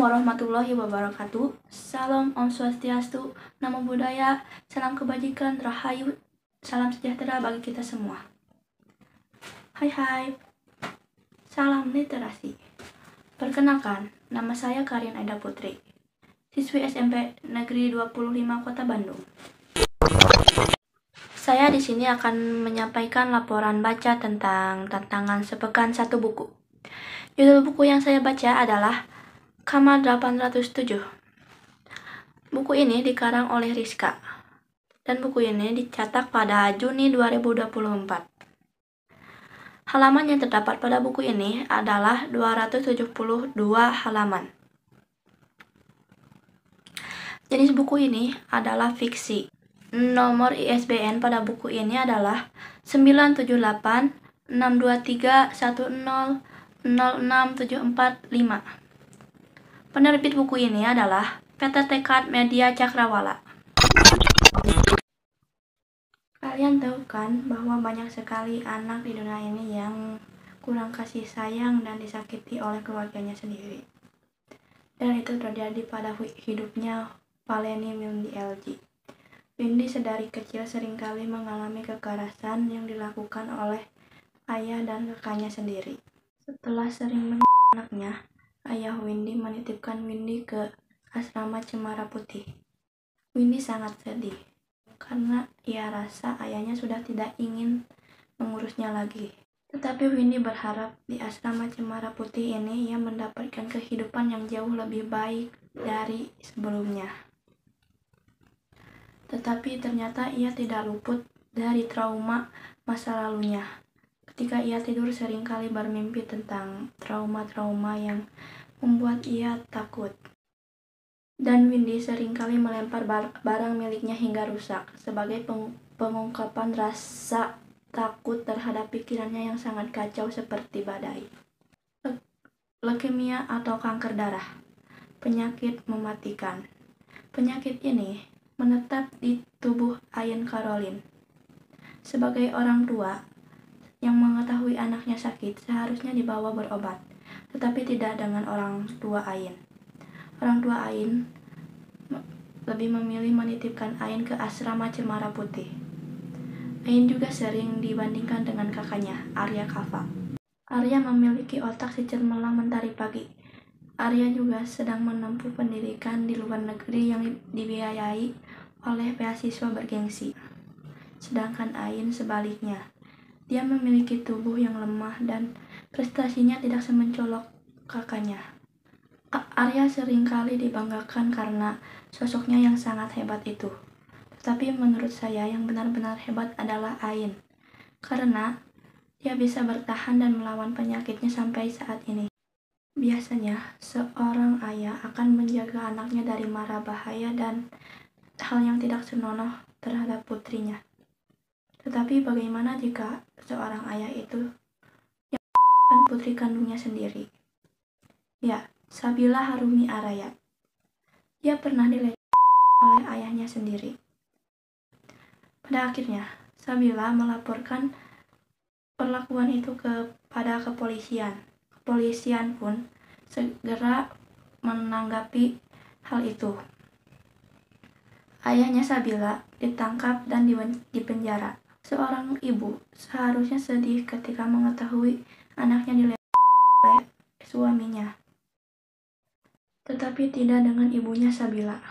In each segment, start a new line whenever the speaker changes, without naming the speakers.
warahmatullahi wabarakatuh. Salam Om Swastiastu, Namo Buddhaya, salam kebajikan, rahayu, salam sejahtera bagi kita semua. Hai, salam literasi. Perkenalkan, nama saya Karin Aida Putri, siswi SMP Negeri 25 Kota Bandung. Saya di sini akan menyampaikan laporan baca tentang tantangan sepekan satu buku. Judul buku yang saya baca adalah Kamar 807. Buku ini dikarang oleh Rizka, dan buku ini dicetak pada Juni 2024. Halaman yang terdapat pada buku ini adalah 272 halaman. Jenis buku ini adalah fiksi. Nomor ISBN pada buku ini adalah 9786231006745. Penerbit buku ini adalah PT Tekad Media Cakrawala. Kalian tahu kan bahwa banyak sekali anak di dunia ini yang kurang kasih sayang dan disakiti oleh keluarganya sendiri. Dan itu terjadi pada hidupnya Valeni Windy LG. Windy sedari kecil seringkali mengalami kekerasan yang dilakukan oleh ayah dan kakaknya sendiri. Setelah sering mendidik anaknya, ayah Windy menitipkan Windy ke asrama Cemara Putih. Windy sangat sedih karena ia rasa ayahnya sudah tidak ingin mengurusnya lagi. Tetapi Windy berharap di asrama Cemara Putih ini ia mendapatkan kehidupan yang jauh lebih baik dari sebelumnya. Tetapi ternyata ia tidak luput dari trauma masa lalunya. Ketika ia tidur seringkali bermimpi tentang trauma-trauma yang membuat ia takut. Dan Windy seringkali melempar barang miliknya hingga rusak sebagai pengungkapan rasa takut terhadap pikirannya yang sangat kacau seperti badai. Leukemia atau kanker darah, penyakit mematikan. Penyakit ini menetap di tubuh Ain Caroline. Sebagai orang tua yang mengetahui anaknya sakit, seharusnya dibawa berobat, tetapi tidak dengan orang tua Ain. Orang tua Ain lebih memilih menitipkan Ain ke asrama Cemara Putih. Ain juga sering dibandingkan dengan kakaknya, Arya Kava. Arya memiliki otak si cermelang mentari pagi. Arya juga sedang menempuh pendidikan di luar negeri yang dibiayai oleh beasiswa bergengsi. Sedangkan Ain sebaliknya. Dia memiliki tubuh yang lemah dan prestasinya tidak semencolok kakaknya. Arya seringkali dibanggakan karena sosoknya yang sangat hebat itu. Tetapi menurut saya yang benar-benar hebat adalah Ain. Karena dia bisa bertahan dan melawan penyakitnya sampai saat ini. Biasanya, seorang ayah akan menjaga anaknya dari mara bahaya dan hal yang tidak senonoh terhadap putrinya. Tetapi bagaimana jika seorang ayah itu yang mengorbankan putri kandungnya sendiri? Ya, Sabila Harumi Araya. Dia pernah dilecehkan oleh ayahnya sendiri. Pada akhirnya, Sabila melaporkan perlakuan itu kepada kepolisian. Kepolisian pun segera menanggapi hal itu. Ayahnya Sabila ditangkap dan dipenjara. Seorang ibu seharusnya sedih ketika mengetahui anaknya dilecehkan oleh suaminya. Tetapi tidak dengan ibunya Sabila.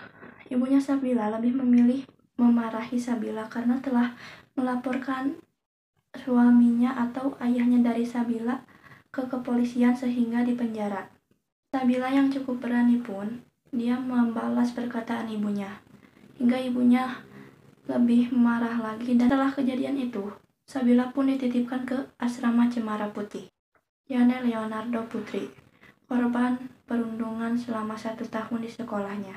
Ibunya Sabila lebih memilih memarahi Sabila karena telah melaporkan suaminya atau ayahnya dari Sabila ke kepolisian sehingga dipenjara. Sabila yang cukup berani pun, dia membalas perkataan ibunya. Hingga ibunya lebih marah lagi dan setelah kejadian itu, Sabila pun dititipkan ke asrama Cemara Putih. Jane Leonardo Putri, korban perundungan selama 1 tahun di sekolahnya.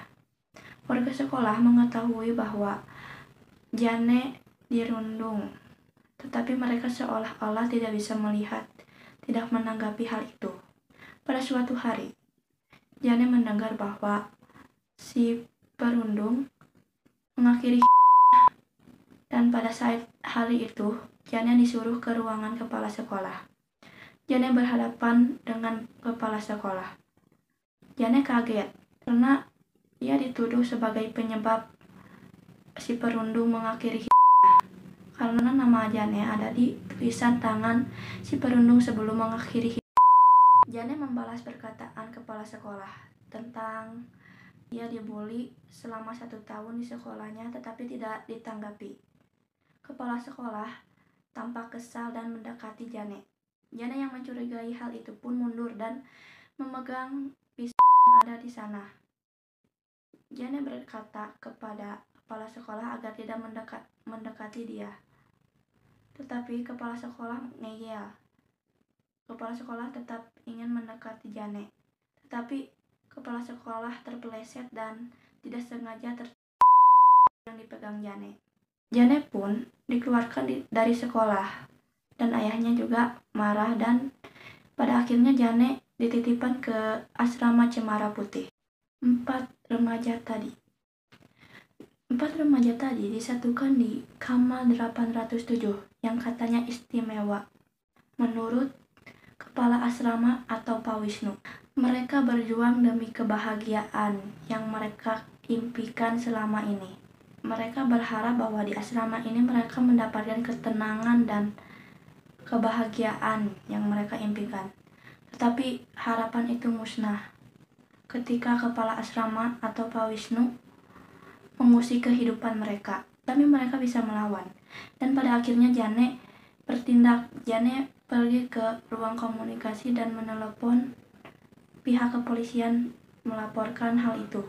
Warga sekolah mengetahui bahwa Jane dirundung, tetapi mereka seolah-olah tidak bisa melihat, tidak menanggapi hal itu. Pada suatu hari, Jane mendengar bahwa si perundung mengakhiri dan pada saat hari itu, Jane disuruh ke ruangan kepala sekolah. Jane berhadapan dengan kepala sekolah. Jane kaget karena ia dituduh sebagai penyebab si perundung mengakhiri hidupnya. Karena nama Jane ada di tulisan tangan si perundung sebelum mengakhiri hidup. Jane membalas perkataan kepala sekolah tentang ia dibully selama 1 tahun di sekolahnya tetapi tidak ditanggapi. Kepala sekolah tampak kesal dan mendekati Jane. Jane yang mencurigai hal itu pun mundur dan memegang pisau yang ada di sana. Jane berkata kepada kepala sekolah agar tidak mendekati dia. Tetapi kepala sekolah ngeyel. Kepala sekolah tetap ingin mendekati Jane. Tetapi kepala sekolah terpeleset dan tidak sengaja yang dipegang Jane. Jane pun dikeluarkan dari sekolah dan ayahnya juga marah dan pada akhirnya Jane dititipkan ke asrama Cemara Putih. 4 remaja tadi disatukan di kamar 807 yang katanya istimewa menurut kepala asrama atau Pak Wisnu. Mereka berjuang demi kebahagiaan yang mereka impikan selama ini. Mereka berharap bahwa di asrama ini mereka mendapatkan ketenangan dan kebahagiaan yang mereka impikan. Tetapi harapan itu musnah ketika kepala asrama atau Pak Wisnu mengusik kehidupan mereka. Tapi mereka bisa melawan. Dan pada akhirnya Jane bertindak. Jane pergi ke ruang komunikasi dan menelepon pihak kepolisian melaporkan hal itu.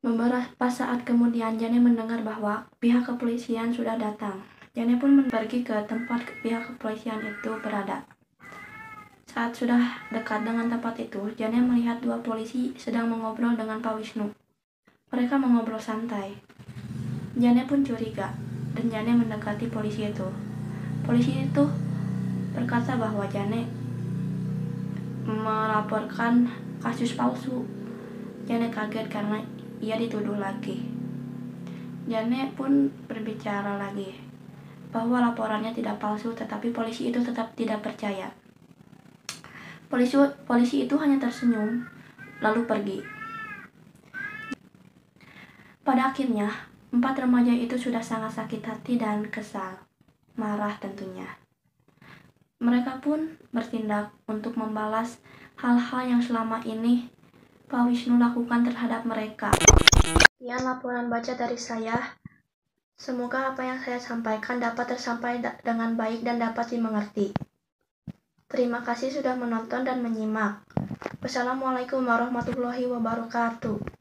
Beberapa saat kemudian Jane mendengar bahwa pihak kepolisian sudah datang. Jane pun pergi ke tempat pihak kepolisian itu berada. Saat sudah dekat dengan tempat itu, Jane melihat 2 polisi sedang mengobrol dengan Pak Wisnu. Mereka mengobrol santai. Jane pun curiga dan Jane mendekati polisi itu. Polisi itu berkata bahwa Jane melaporkan kasus palsu. Jane kaget karena ia dituduh lagi. Jane pun berbicara lagi bahwa laporannya tidak palsu, tetapi polisi itu tetap tidak percaya. Polisi itu hanya tersenyum lalu pergi. Pada akhirnya 4 remaja itu sudah sangat sakit hati dan kesal, marah tentunya. Mereka pun bertindak untuk membalas hal-hal yang selama ini Pak Wisnu lakukan terhadap mereka. Sekian laporan baca dari saya. Semoga apa yang saya sampaikan dapat tersampaikan dengan baik dan dapat dimengerti. Terima kasih sudah menonton dan menyimak. Wassalamualaikum warahmatullahi wabarakatuh.